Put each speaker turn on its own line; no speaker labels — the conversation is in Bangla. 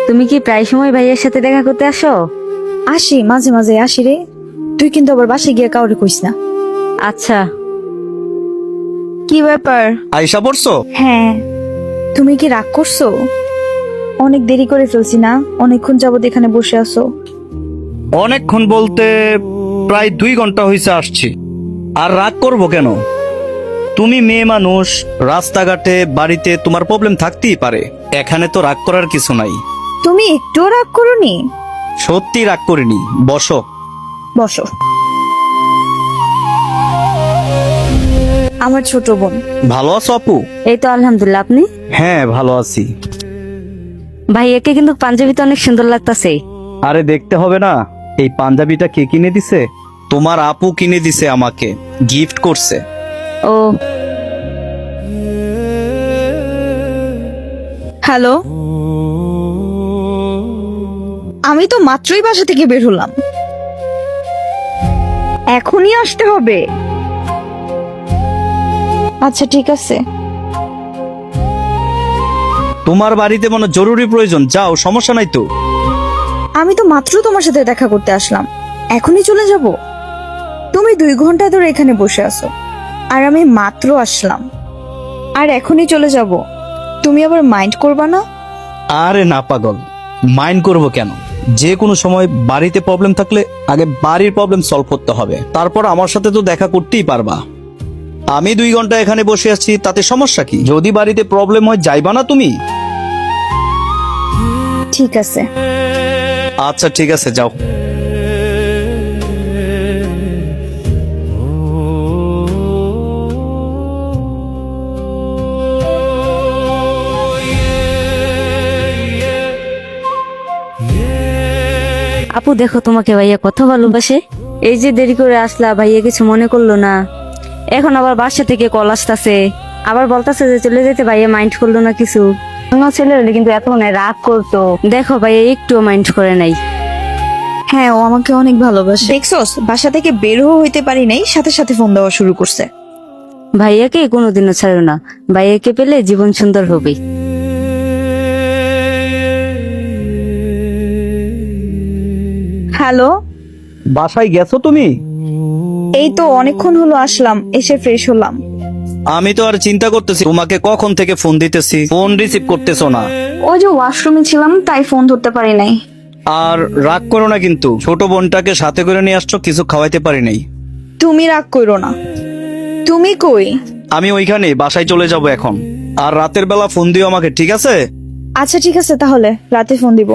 তুমি কি প্রায় সময় ভাইয়ের সাথে দেখা করতে আসো?
আসি, মাঝে মাঝে আসি রে। তুই কিন্তু আবার বাসে গিয়ে কাউরে কইস না।
আচ্ছা।
কি ব্যাপার?
আইসা পড়ছো?
হ্যাঁ, তুমি কি রাগ করছো? অনেক দেরি করে ফেলছি না? অনেকক্ষণ যাবত এখানে বসে আছো।
অনেকক্ষণ বলতে প্রায় 2 ঘন্টা হয়েছে আসছি। আর রাগ করবো কেন? তুমি মেয়ে মানুষ, রাস্তাঘাটে বাড়িতে তোমার প্রবলেম থাকতেই পারে, এখানে তো রাগ করার কিছু নাই।
তুমি একটুও রাগ করোনি?
সত্যি রাগ করিনি, বসো।
বসো। আমার ছোট বোন।
ভালো আছো আপু?
এই তো আলহামদুলিল্লাহ, আপনি?
হ্যাঁ ভালো আছি।
ভাইয়াকে কিন্তু পাঞ্জাবিতে অনেক সুন্দর লাগতাছে।
আরে দেখতে হবে না, এই পাঞ্জাবিটা কে কিনে দিছে? তোমার আপু কিনে দিছে, আমাকে গিফট করছে।
ও,
হ্যালো, আমি তো মাত্রই বাসা থেকে বের হলাম। এখনই আসতে হবে? আচ্ছা ঠিক আছে।
তোমার বাড়িতে মনে জরুরি প্রয়োজন, যাও, সমস্যা নাই তো।
আমি তো মাত্র তোমার সাথে দেখা করতে আসলাম, এখনই চলে যাব? তুমি 2 ঘন্টা ধরে এখানে বসে আছো, আর আমি মাত্র আসলাম, আর এখনই চলে যাব? তুমি আবার মাইন্ড করবা না?
আরে না পাগল, মাইন্ড করবো কেন? যে কোনো সময় বাড়িতে প্রবলেম থাকলে আগে বাড়ির প্রবলেম সলভ করতে হবে, তারপর আমার সাথে তো দেখা করতেই পারবা। আমি 2 ঘন্টা এখানে বসে আছি, তাতে সমস্যা কি? যদি বাড়িতে প্রবলেম হয় যাইবা না তুমি?
ঠিক আছে।
আচ্ছা ঠিক আছে, যাও।
আপু দেখো, তোমাকে ভাইয়া কত ভালোবাসে। এই যে দেরি করে আসলা, ভাইয়া কিছু মনে করলো না। এখন আবার বাসা থেকে কল আসতেছে, আবার বলতেছে যে চলে যেতে, ভাইয়া মাইন্ড করলো না কিছু। অন্য ছেলে হলে কিন্তু এতক্ষণ রাগ করতো, দেখো ভাইয়া একটুও মাইন্ড করে নাই।
হ্যাঁ, ও আমাকে অনেক ভালোবাসে। দেখছস, বাসা থেকে বের হইতে পারি নাই, সাথে সাথে ফোন দেওয়া শুরু করছে।
ভাইয়াকে কোনোদিনও ছাড়ো না, ভাইয়াকে পেলে জীবন সুন্দর হবে।
হ্যালো,
বাসায় গেছো তুমি?
এই তো অনেকক্ষণ হলো আসলাম, এসে ফ্রেশ হলাম।
আমি তো আর চিন্তা করতেছি তোমাকে কখন থেকে ফোন দিতেছি, ফোন রিসিভ করতেছো না।
ওই যে ওয়াশরুমে ছিলাম, তাই ফোন ধরতে পারি নাই।
আর রাগ করো না কিন্তু, ছোট বোনটাকে সাথে করে নিয়ে আসছো, কিছু খাওয়াইতে পারি নাই।
তুমি রাগ করো না। তুমি কই?
আমি ওইখানে বাসায় চলে যাব এখন। আর রাতের বেলা ফোন দিও আমাকে, ঠিক আছে?
আচ্ছা ঠিক আছে, তাহলে রাতে ফোন দিব।